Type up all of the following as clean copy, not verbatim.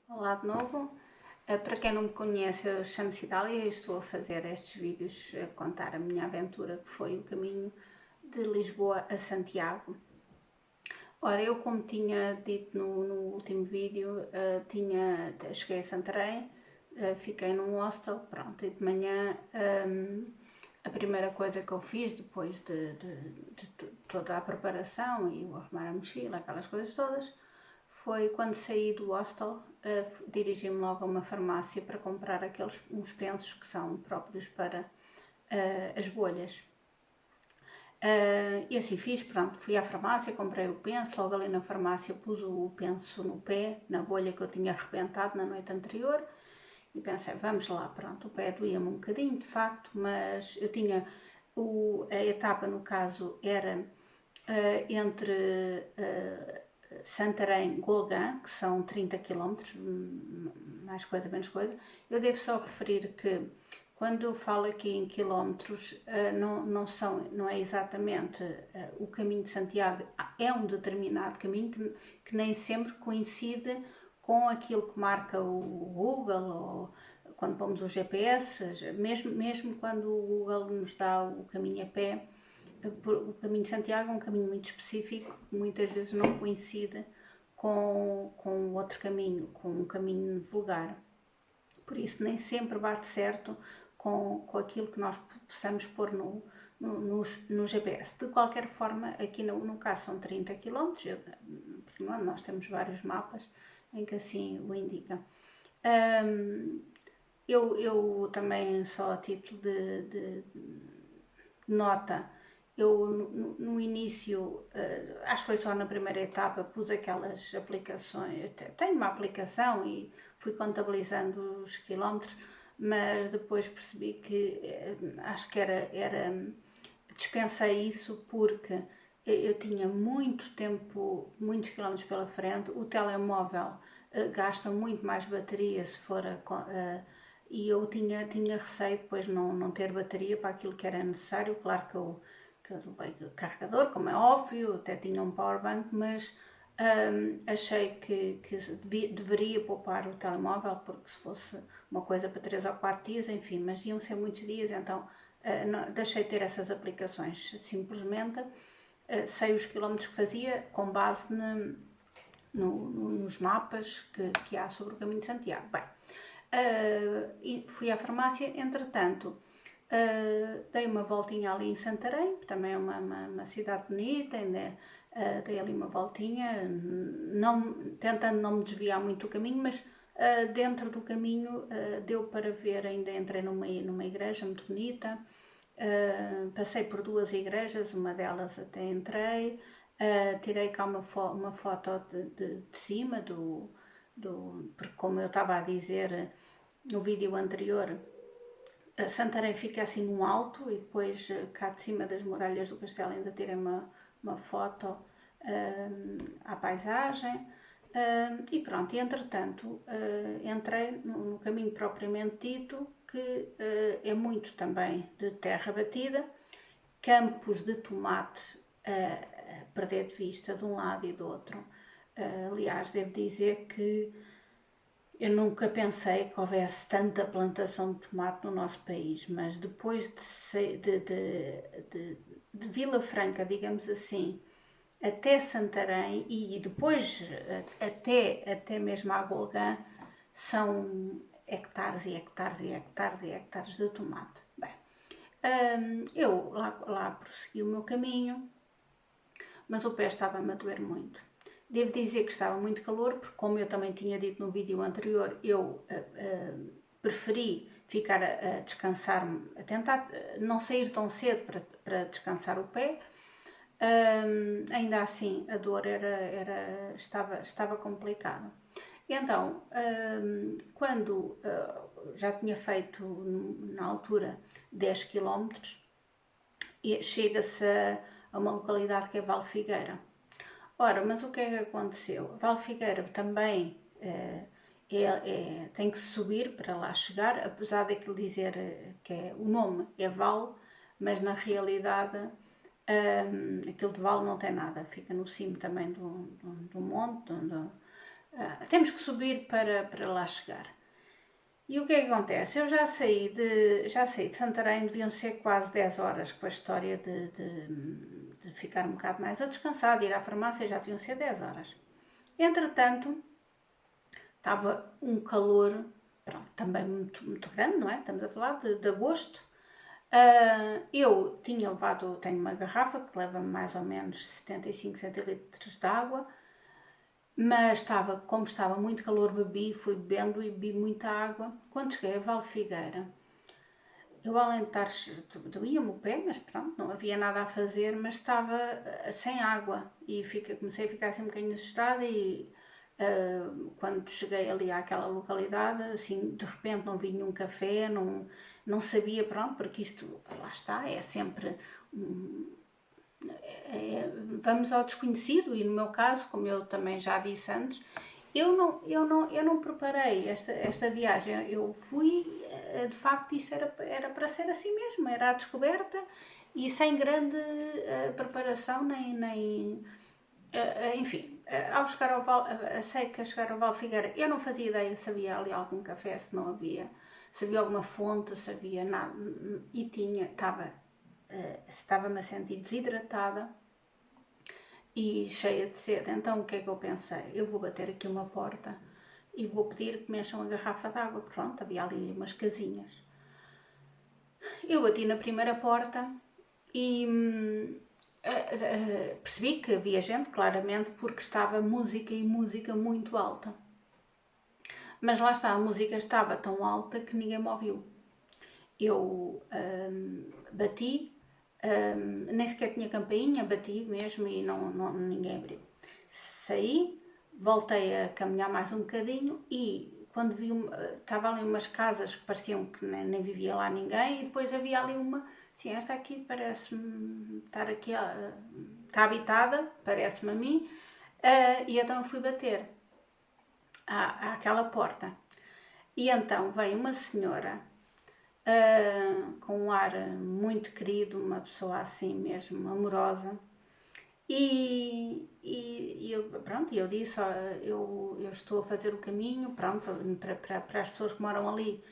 Olá de novo. Para quem não me conhece, eu chamo-me Cidália e estou a fazer estes vídeos a contar a minha aventura, que foi o caminho de Lisboa a Santiago. Ora, eu como tinha dito no último vídeo, cheguei a Santarém, fiquei num hostel, pronto, e de manhã a primeira coisa que eu fiz depois de toda a preparação e o arrumar a mochila, aquelas coisas todas, foi quando saí do hostel, dirigi-me logo a uma farmácia para comprar uns pensos que são próprios para as bolhas. E assim fiz, pronto, fui à farmácia, comprei o penso, logo ali na farmácia pus o penso no pé, na bolha que eu tinha arrebentado na noite anterior, e pensei, vamos lá, pronto, o pé doía-me um bocadinho, de facto, mas eu tinha, a etapa no caso era entre Santarém-Golgã, que são 30 km, mais coisa, menos coisa. Eu devo só referir que quando eu falo aqui em quilómetros, não é exatamente o caminho de Santiago, é um determinado caminho que nem sempre coincide com aquilo que marca o Google ou quando pomos o GPS, mesmo quando o Google nos dá o caminho a pé, o caminho de Santiago é um caminho muito específico, que muitas vezes não coincide com outro caminho, com um caminho vulgar. Por isso nem sempre bate certo com aquilo que nós possamos pôr no GPS. De qualquer forma, aqui no caso são 30 km, porque nós temos vários mapas em que assim o indica. Eu também, só a título de nota, eu no início, acho que foi só na primeira etapa, pus aquelas aplicações, tenho uma aplicação e fui contabilizando os quilómetros, mas depois percebi que acho que dispensei isso porque eu tinha muito tempo, muitos quilómetros pela frente, o telemóvel gasta muito mais bateria se for e eu tinha receio depois não ter bateria para aquilo que era necessário. Claro que eu levei carregador, como é óbvio, até tinha um powerbank, mas achei que deveria poupar o telemóvel, porque se fosse uma coisa para 3 ou 4 dias, enfim, mas iam ser muitos dias, então deixei de ter essas aplicações. Simplesmente sei os quilómetros que fazia com base nos mapas que há sobre o caminho de Santiago. Bem, fui à farmácia, entretanto, dei uma voltinha ali em Santarém, que também é uma cidade bonita, ainda dei ali uma voltinha, tentando não me desviar muito do caminho, mas dentro do caminho deu para ver, ainda entrei numa igreja muito bonita, passei por 2 igrejas, uma delas até entrei, tirei cá uma foto de cima porque como eu estava a dizer no vídeo anterior, Santarém fica assim num alto e depois cá de cima das muralhas do castelo ainda tirei uma foto à paisagem. E pronto, e entretanto entrei no caminho propriamente dito, que é muito também de terra batida, campos de tomate a perder de vista de um lado e do outro. Aliás, devo dizer que eu nunca pensei que houvesse tanta plantação de tomate no nosso país, mas depois de Vila Franca, digamos assim, até Santarém e depois até mesmo a Golgã, são hectares e hectares e hectares e hectares de tomate. Bem, eu lá prossegui o meu caminho, mas o pé estava-me a doer muito. Devo dizer que estava muito calor, porque como eu também tinha dito no vídeo anterior, eu preferi ficar a descansar, a tentar não sair tão cedo para descansar o pé. Ainda assim a dor estava complicada. E então, quando já tinha feito na altura 10 km, chega-se a uma localidade que é Valfigueira. Ora, mas o que é que aconteceu? Valfigueira também tem que se subir para lá chegar, apesar daquilo dizer que o nome é Val, mas na realidade aquilo de Val não tem nada, fica no cimo também do monte, temos que subir para lá chegar. E o que é que acontece? Eu já saí de Santarém, deviam ser quase 10 horas, com a história de ficar um bocado mais a descansar, de ir à farmácia, já deviam ser 10 horas. Entretanto, estava um calor, pronto, também muito grande, não é? Estamos a falar de agosto. Eu tinha levado, tenho uma garrafa que leva mais ou menos 75 centilitros de água, mas como estava muito calor, fui bebendo e bebi muita água. Quando cheguei a Val Figueira, eu além de estar, doía-me o pé, mas pronto, não havia nada a fazer, mas estava sem água e comecei a ficar assim um bocadinho assustada e quando cheguei ali àquela localidade, assim, de repente não vi nenhum café, não sabia, pronto, porque isto, lá está, é sempre... vamos ao desconhecido e no meu caso, como eu também já disse antes, eu não preparei esta viagem, eu fui, de facto isto era para ser assim mesmo, era a descoberta e sem grande preparação nem enfim, sei que a chegar ao Val Figueira, eu não fazia ideia se havia ali algum café, se não havia, se havia alguma fonte, se havia nada, e estava-me a sentir desidratada e cheia de sede. Então o que é que eu pensei? Eu vou bater aqui uma porta e vou pedir que me encham a garrafa de água. Pronto, havia ali umas casinhas. Eu bati na primeira porta e percebi que havia gente, claramente, porque estava música e música muito alta. Mas lá está, a música estava tão alta que ninguém me ouviu. Eu bati, nem sequer tinha campainha, bati mesmo e ninguém abriu. Saí, voltei a caminhar mais um bocadinho e quando vi, estava ali umas casas que pareciam que nem vivia lá ninguém e depois havia ali uma, sim, esta aqui parece-me estar aqui, está habitada, parece-me a mim, e então eu fui bater àquela porta. E então veio uma senhora com um ar muito querido, uma pessoa assim mesmo amorosa, e eu disse, eu estou a fazer o caminho, pronto, para as pessoas que moram ali,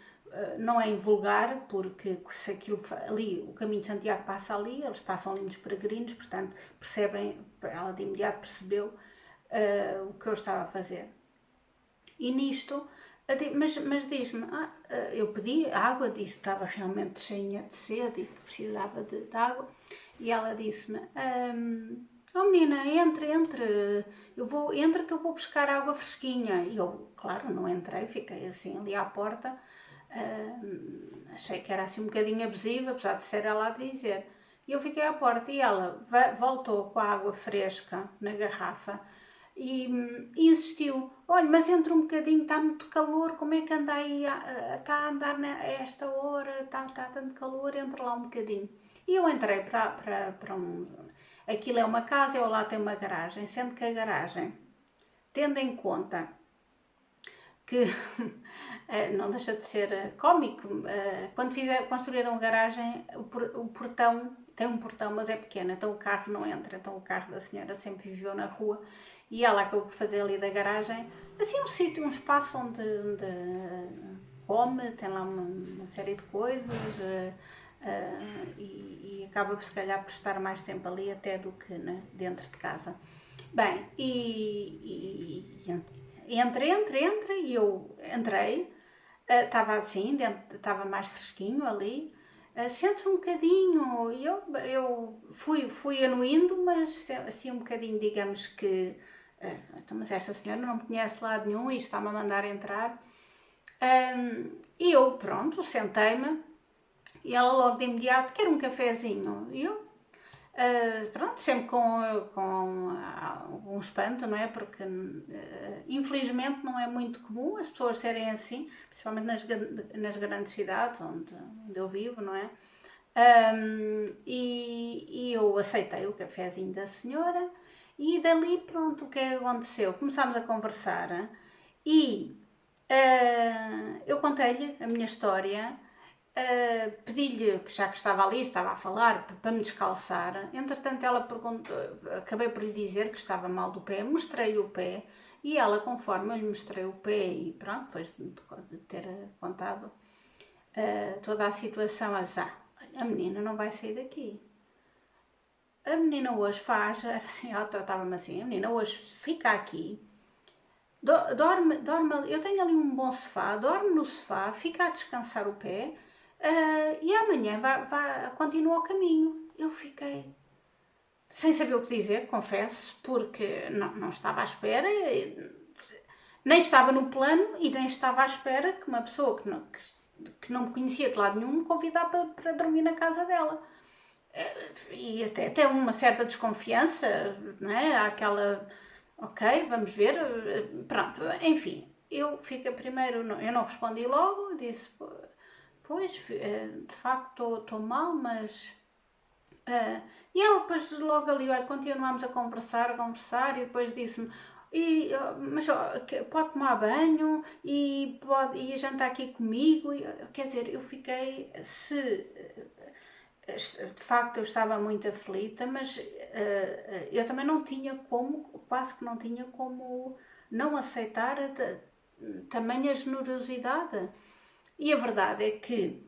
não é invulgar, porque se aquilo ali, o caminho de Santiago passa ali, eles passam ali muitos peregrinos, portanto percebem, ela de imediato percebeu o que eu estava a fazer. E nisto, mas diz-me, eu pedi água, disse que estava realmente cheia de sede e que precisava de água, e ela disse-me, oh menina, entre que eu vou buscar água fresquinha. E eu, claro, não entrei, fiquei assim ali à porta, achei que era assim um bocadinho abusiva, apesar de ser ela a dizer. E eu fiquei à porta e ela voltou com a água fresca na garrafa, e insistiu, olha, mas entra um bocadinho, está muito calor, como é que anda aí, está a andar a esta hora, está tanto calor, entra lá um bocadinho. E eu entrei para aquilo é uma casa, eu lá tenho uma garagem, sendo que a garagem, tendo em conta que não deixa de ser cómico, quando construíram a garagem, o portão, tem um portão, mas é pequeno, então o carro não entra, então o carro da senhora sempre viveu na rua, e ela acabou por fazer ali da garagem, assim um sítio, um espaço onde come, tem lá uma série de coisas, e acaba se calhar por estar mais tempo ali até do que dentro de casa. Bem, entra, e eu entrei, estava assim, estava mais fresquinho ali, sente-se um bocadinho, e eu fui anuindo, mas assim um bocadinho, digamos que, então, mas esta senhora não me conhece de lado nenhum e está-me a mandar entrar, e eu, pronto, sentei-me, e ela logo de imediato, quer um cafezinho, e eu, pronto, sempre com um espanto, não é? Porque infelizmente não é muito comum as pessoas serem assim, principalmente nas grandes cidades onde eu vivo, não é? E eu aceitei o cafezinho da senhora e dali, pronto, o que é que aconteceu? Começámos a conversar e eu contei-lhe a minha história. Pedi-lhe, já que estava ali, estava a falar, para me descalçar. Entretanto, ela perguntou, acabei por lhe dizer que estava mal do pé, mostrei-lhe o pé E ela, conforme eu lhe mostrei o pé e pronto, depois de ter contado toda a situação, a menina não vai sair daqui. A menina hoje faz, assim, ela tratava-me assim, a menina hoje fica aqui, dorme, eu tenho ali um bom sofá, dorme no sofá, fica a descansar o pé e amanhã continua o caminho. Eu fiquei sem saber o que dizer, confesso, porque não estava à espera, nem estava no plano e nem estava à espera que uma pessoa que não me conhecia de lado nenhum me convidasse para dormir na casa dela. E até uma certa desconfiança, não é? Há aquela, ok, vamos ver, pronto, enfim. Eu fico primeiro, eu não respondi logo, disse, pois, de facto estou mal, mas... e ela depois logo ali, olha, continuámos a conversar, e depois disse-me, mas pode tomar banho e pode jantar aqui comigo, quer dizer, eu fiquei, de facto eu estava muito aflita, mas eu também não tinha como, quase que não tinha como não aceitar tamanha generosidade. E a verdade é que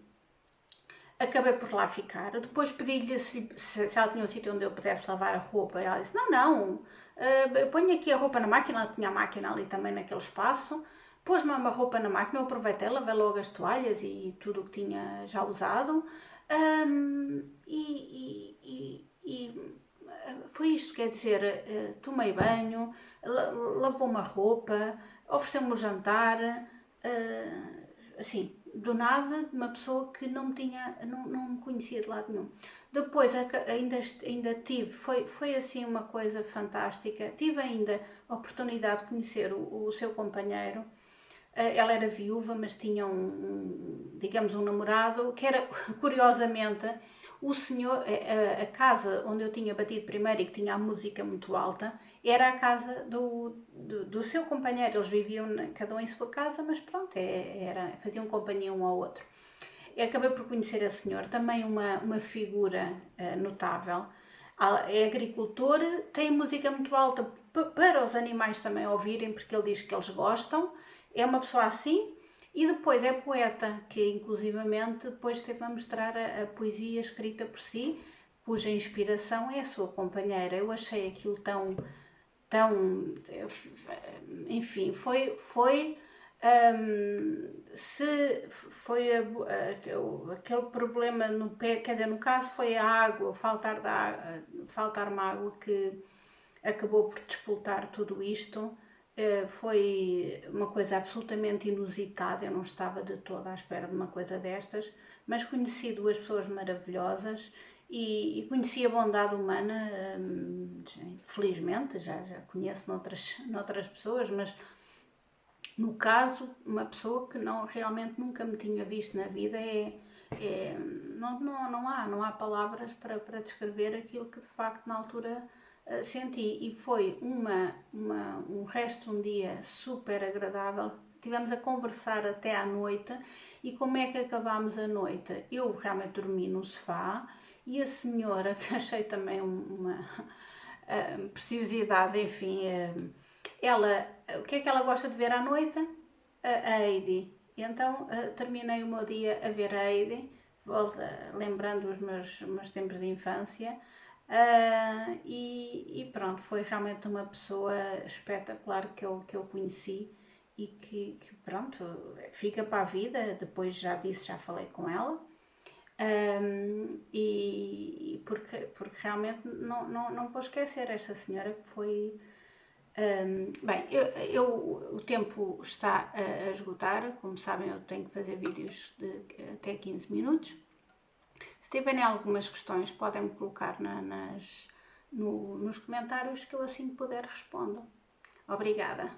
acabei por lá ficar. Depois pedi-lhe se ela tinha um sítio onde eu pudesse lavar a roupa. E ela disse, não, ponho aqui a roupa na máquina. Ela tinha a máquina ali também naquele espaço. Pôs-me uma roupa na máquina, eu aproveitei, lavei logo as toalhas e tudo o que tinha já usado. Foi isto, quer dizer, tomei banho, lavou-me a roupa, ofereceu-me o jantar, assim, do nada, uma pessoa que não me conhecia de lado nenhum. Depois ainda tive, foi assim uma coisa fantástica, tive ainda a oportunidade de conhecer o seu companheiro. Ela era viúva, mas tinha digamos, um namorado, que era, curiosamente, o senhor, a casa onde eu tinha batido primeiro e que tinha a música muito alta, era a casa do seu companheiro. Eles viviam cada um em sua casa, mas pronto, faziam companhia um ao outro. Eu acabei por conhecer a senhora, também uma figura notável. É agricultor, tem música muito alta para os animais também ouvirem, porque ele diz que eles gostam. É uma pessoa assim. E depois é poeta, que inclusivamente depois esteve a mostrar a poesia escrita por si, cuja inspiração é a sua companheira. Eu achei aquilo tão enfim, se foi aquele problema no pé, quer dizer, no caso foi a água, faltar-me água que acabou por despoltar tudo isto. Foi uma coisa absolutamente inusitada, eu não estava de toda à espera de uma coisa destas, mas conheci duas pessoas maravilhosas e conheci a bondade humana, felizmente, já conheço noutras pessoas, mas no caso, uma pessoa que realmente nunca me tinha visto na vida, não há palavras para descrever aquilo que de facto na altura senti. E foi um resto de um dia super agradável. Tivemos a conversar até à noite. E como é que acabámos a noite? Eu realmente dormi no sofá e a senhora, que achei também uma preciosidade, enfim, o que é que ela gosta de ver à noite? A Heidi. E então terminei o meu dia a ver a Heidi, lembrando os meus tempos de infância. E pronto, foi realmente uma pessoa espetacular que eu conheci e que pronto, fica para a vida. Depois já falei com ela. Porque realmente não vou esquecer esta senhora que foi... bem, o tempo está a esgotar, como sabem eu tenho que fazer vídeos de até 15 minutos. Se tiverem algumas questões podem-me colocar nos comentários que eu assim que puder respondo. Obrigada.